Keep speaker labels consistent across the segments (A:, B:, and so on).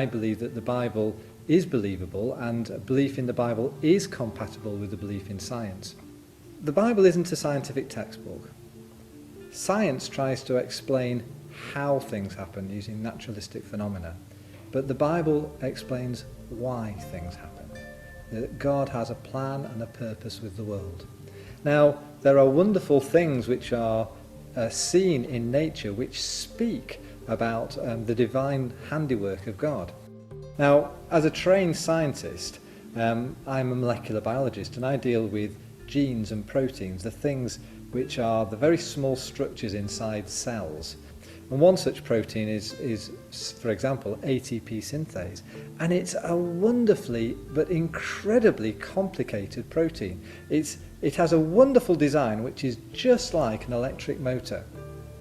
A: I believe that the Bible is believable, and belief in the Bible is compatible with the belief in science. The Bible isn't a scientific textbook. Science tries to explain how things happen using naturalistic phenomena, but the Bible explains why things happen, that God has a plan and a purpose with the world. Now, there are wonderful things which are seen in nature which speak about the divine handiwork of God. Now, as a trained scientist, I'm a molecular biologist, and I deal with genes and proteins, the things which are the very small structures inside cells. And one such protein is, for example, ATP synthase. And it's a wonderfully but incredibly complicated protein. It has a wonderful design which is just like an electric motor.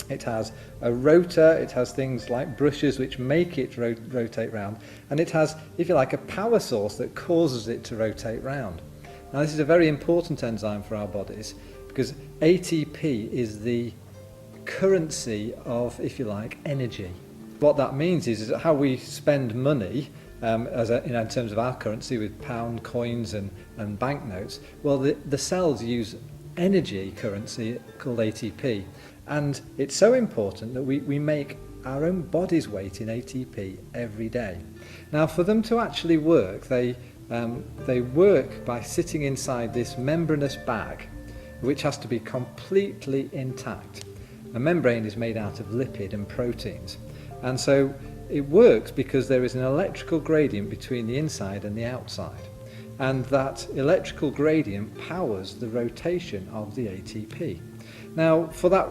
A: It has a rotor, it has things like brushes which make it rotate round, and it has, if you like, a power source that causes it to rotate round. Now, this is a very important enzyme for our bodies because ATP is the currency of, if you like, energy. What that means is how we spend money in terms of our currency with pound coins and banknotes. Well, the cells use energy currency called ATP, and it's so important that we make our own body's weight in ATP every day. Now, for them to actually work, they work by sitting inside this membranous bag, which has to be completely intact. A membrane is made out of lipid and proteins, and so it works because there is an electrical gradient between the inside and the outside, and that electrical gradient powers the rotation of the ATP. Now, for that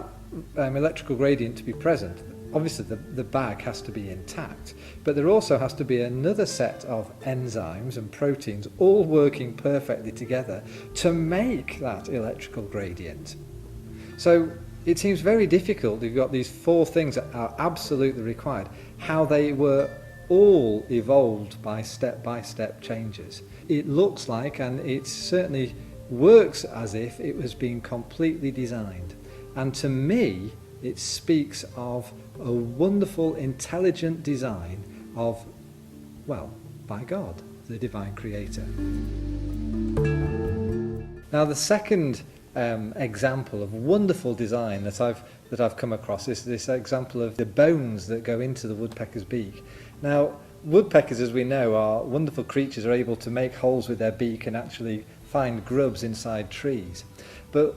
A: electrical gradient to be present, obviously the bag has to be intact, but there also has to be another set of enzymes and proteins all working perfectly together to make that electrical gradient. So it seems very difficult. You've got these four things that are absolutely required, how they were all evolved by step changes. It looks like, and it certainly works as if it was being completely designed. And to me, it speaks of a wonderful, intelligent design of, well, by God, the divine creator. Now, the second example of wonderful design that I've come across is this example of the bones that go into the woodpecker's beak. Now, woodpeckers, as we know, are wonderful creatures, are able to make holes with their beak and actually find grubs inside trees. But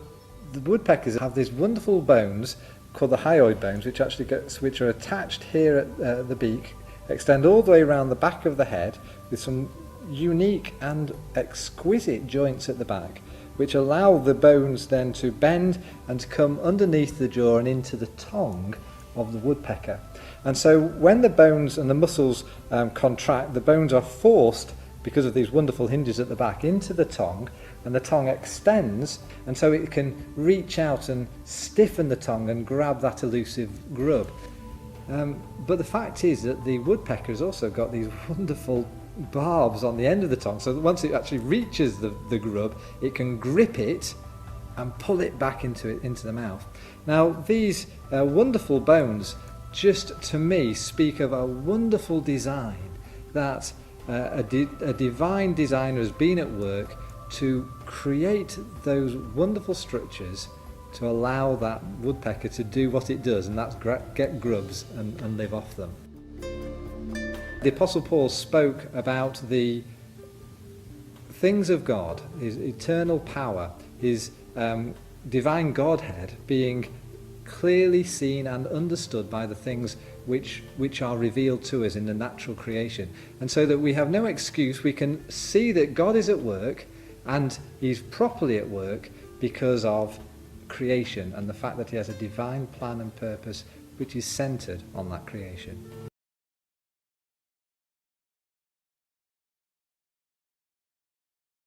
A: the woodpeckers have these wonderful bones called the hyoid bones, which are attached here at the beak, extend all the way around the back of the head with some unique and exquisite joints at the back, which allow the bones then to bend and to come underneath the jaw and into the tongue of the woodpecker. And so when the bones and the muscles contract, the bones are forced, because of these wonderful hinges at the back, into the tongue, and the tongue extends, and so it can reach out and stiffen the tongue and grab that elusive grub. But the fact is that the woodpecker has also got these wonderful barbs on the end of the tongue, so that once it actually reaches the grub, it can grip it and pull it back into the mouth. Now, these wonderful bones, just to me, speak of a wonderful design, that a divine designer has been at work to create those wonderful structures to allow that woodpecker to do what it does, and that's get grubs and live off them. The Apostle Paul spoke about the things of God, his eternal power, his divine Godhead being clearly seen and understood by the things which are revealed to us in the natural creation. And so that we have no excuse, we can see that God is at work, and he's properly at work because of creation and the fact that he has a divine plan and purpose which is centered on that creation.